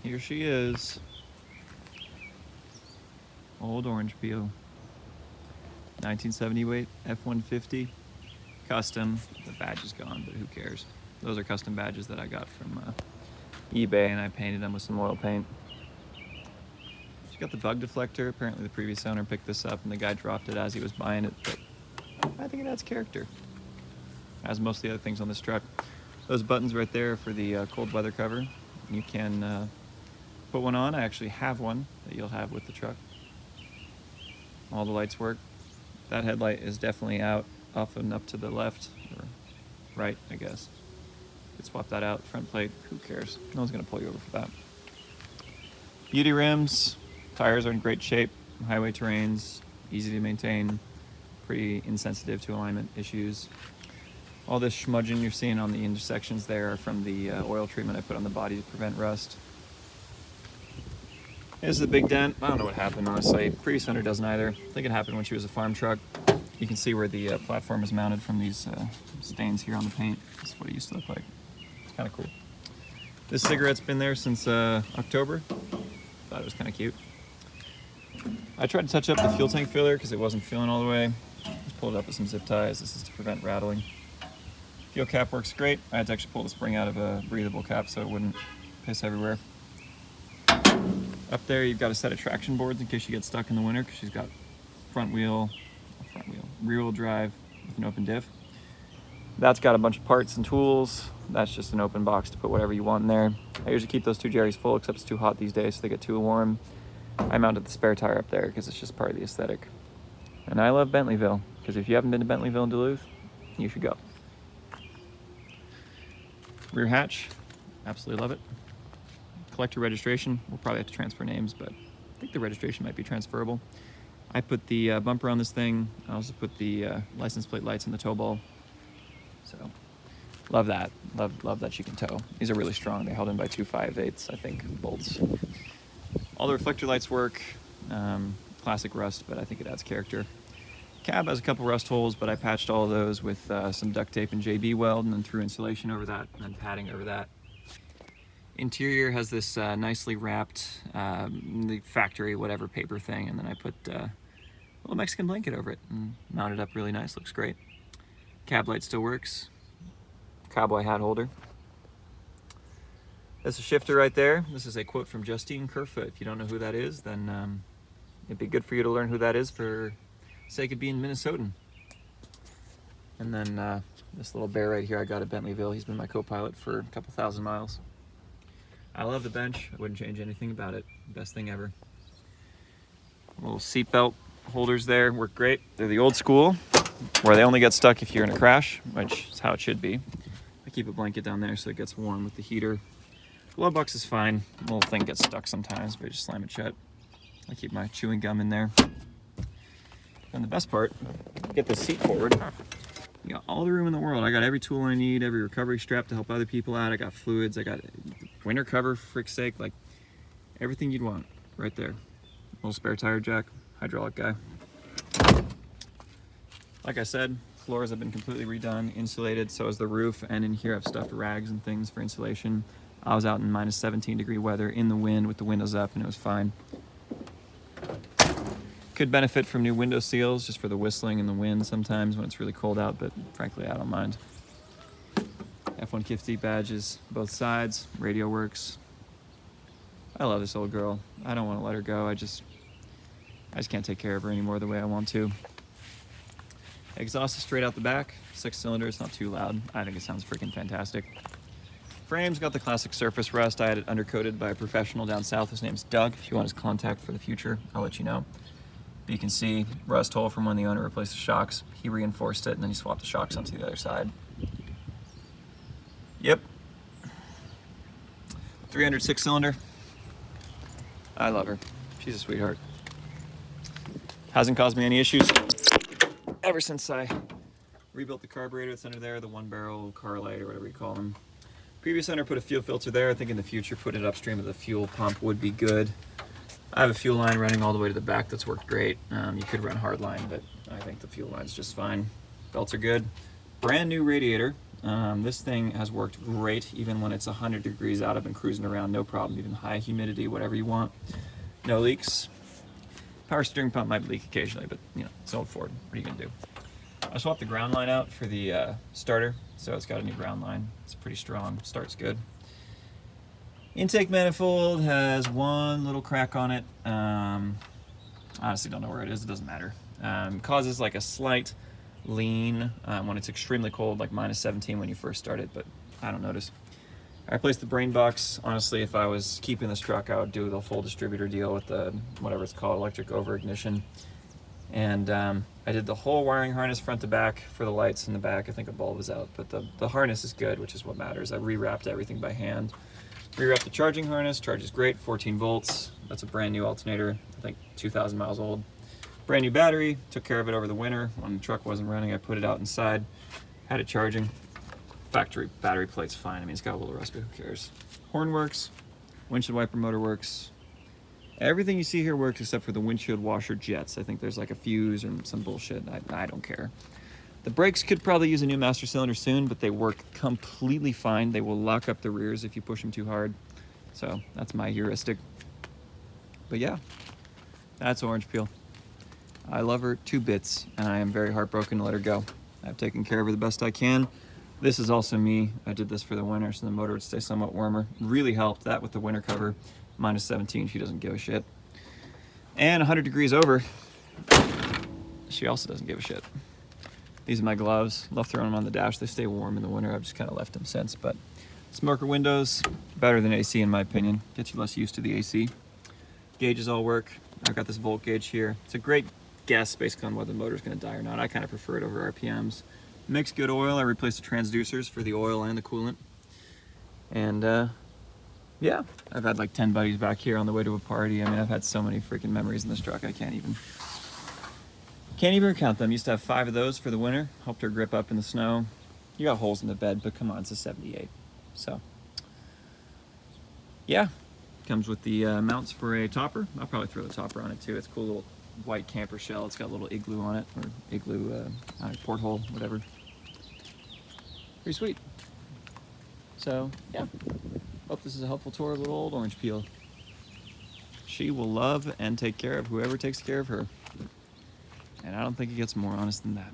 Here she is. Old orange peel. 1978 F-150. Custom. The badge is gone, but who cares? Those are custom badges that I got from eBay, and I painted them with some oil paint. She's got the bug deflector. Apparently the previous owner picked this up and the guy dropped it as he was buying it, but I think it adds character, as most of the other things on this truck. Those buttons right there for the cold weather cover. You can put one on. I actually have one that you'll have with the truck. All the lights work. That headlight is definitely out, off and up to the left, or right, I guess. Could swap that out. Front plate, who cares? No one's gonna pull you over for that. Beauty rims. Tires are in great shape. Highway terrains, easy to maintain, pretty insensitive to alignment issues. All this smudging you're seeing on the intersections there are from the oil treatment I put on the body to prevent rust. Here's the big dent. I don't know what happened, honestly. Previous owner doesn't either. I think it happened when she was a farm truck. You can see where the platform is mounted from these stains here on the paint. That's what it used to look like. It's kind of cool. This cigarette's been there since October. Thought it was kind of cute. I tried to touch up the fuel tank filler because it wasn't filling all the way. Just pulled it up with some zip ties. This is to prevent rattling. Fuel cap works great. I had to actually pull the spring out of a breathable cap so it wouldn't piss everywhere. Up there you've got a set of traction boards in case you get stuck in the winter, because she's got rear wheel drive with an open diff. That's got a bunch of parts and tools. That's just an open box to put whatever you want in there. I usually keep those two Jerry's full, except it's too hot these days so they get too warm. I mounted the spare tire up there because it's just part of the aesthetic. And I love Bentleyville, because if you haven't been to Bentleyville in Duluth, you should go. Rear hatch, absolutely love it. Collector registration, we'll probably have to transfer names, but I think the registration might be transferable. I put the bumper on this thing. I also put the license plate lights in the tow ball. So, love that. Love that you can tow. These are really strong. They're held in by 2 5/8, I think, bolts. All the reflector lights work. Classic rust, but I think it adds character. Cab has a couple rust holes, but I patched all of those with some duct tape and JB weld, and then threw insulation over that, and then padding over that. Interior has this nicely wrapped, the factory whatever paper thing, and then I put a little Mexican blanket over it and mounted up really nice. Looks great. Cab light still works. Cowboy hat holder. That's a shifter right there. This is a quote from Justine Kerfoot. If you don't know who that is, then it'd be good for you to learn who that is for sake of being Minnesotan. And then this little bear right here I got at Bentleyville. He's been my co-pilot for a couple thousand miles. I love the bench. I wouldn't change anything about it. Best thing ever. Little seatbelt holders there work great. They're the old school, where they only get stuck if you're in a crash, which is how it should be. I keep a blanket down there so it gets warm with the heater. Glove box is fine. The little thing gets stuck sometimes, but I just slam it shut. I keep my chewing gum in there. And the best part, get the seat forward. You got all the room in the world. I got every tool I need, every recovery strap to help other people out. I got fluids, I got winter cover, for frick's sake, like everything you'd want right there. Little spare tire jack, hydraulic guy. Like I said, floors have been completely redone, insulated, so is the roof, and in here I've stuffed rags and things for insulation. I was out in minus 17-degree weather in the wind with the windows up, and it was fine. Could benefit from new window seals just for the whistling and the wind sometimes when it's really cold out, but frankly I don't mind. F-150 badges both sides, radio works. I love this old girl. I don't want to let her go. I just can't take care of her anymore the way I want to. Exhaust is straight out the back, 6-cylinder, it's not too loud. I think it sounds freaking fantastic. Frame's got the classic surface rust. I had it undercoated by a professional down south. His name's Doug. If you want his contact for the future, I'll let you know. But you can see rust hole from when the owner replaced the shocks. He reinforced it and then he swapped the shocks onto the other side. Yep. 306-cylinder. I love her. She's a sweetheart. Hasn't caused me any issues ever since I rebuilt the carburetor that's under there, the 1-barrel car light or whatever you call them. Previous owner put a fuel filter there. I think in the future putting it upstream of the fuel pump would be good. I have a fuel line running all the way to the back that's worked great. You could run hard line, but I think the fuel line's just fine. Belts are good. Brand new radiator. This thing has worked great even when it's 100 degrees out. I've been cruising around, no problem, even high humidity, whatever you want. No leaks. Power steering pump might leak occasionally, but you know, it's old Ford. What are you gonna do? I swapped the ground line out for the starter, so it's got a new ground line. It's pretty strong, starts good. Intake manifold has one little crack on it. Honestly don't know where it is, it doesn't matter. Causes like a slight lean when it's extremely cold, like -17 when you first start it, but I don't notice. I replaced the brain box. Honestly, if I was keeping this truck, I would do the full distributor deal with the, whatever it's called, electric over ignition. And I did the whole wiring harness front to back for the lights in the back. I think a bulb is out, but the harness is good, which is what matters. I rewrapped everything by hand. Rewrapped the charging harness, charges great, 14 volts. That's a brand new alternator, I think 2,000 miles old. Brand new battery, took care of it over the winter. When the truck wasn't running, I put it out inside, had it charging. Factory battery plate's fine. I mean, it's got a little rust, but who cares? Horn works, windshield wiper motor works. Everything you see here works except for the windshield washer jets. I think there's like a fuse or some bullshit. I don't care. The brakes could probably use a new master cylinder soon, but they work completely fine. They will lock up the rears if you push them too hard. So that's my heuristic. But yeah, that's Orange Peel. I love her to bits, and I am very heartbroken to let her go. I've taken care of her the best I can. This is also me. I did this for the winter so the motor would stay somewhat warmer. Really helped that with the winter cover. -17, she doesn't give a shit. And 100 degrees over, she also doesn't give a shit. These are my gloves. Love throwing them on the dash. They stay warm in the winter. I've just kind of left them since. But smoker windows, better than AC in my opinion. Gets you less used to the AC. Gauges all work. I've got this volt gauge here. It's a great guess based on whether the motor's going to die or not. I kind of prefer it over RPMs. Makes good oil. I replaced the transducers for the oil and the coolant. And yeah, I've had like 10 buddies back here on the way to a party. I mean, I've had so many freaking memories in this truck. I can't even count them. Used to have 5 of those for the winter. Helped her grip up in the snow. You got holes in the bed, but come on, it's a 78. So yeah, comes with the mounts for a topper. I'll probably throw the topper on it too. It's a cool little white camper shell. It's got a little igloo on it, or igloo porthole, whatever. Pretty sweet. So yeah, hope this is a helpful tour of little old Orange Peel. She will love and take care of whoever takes care of her. And I don't think it gets more honest than that.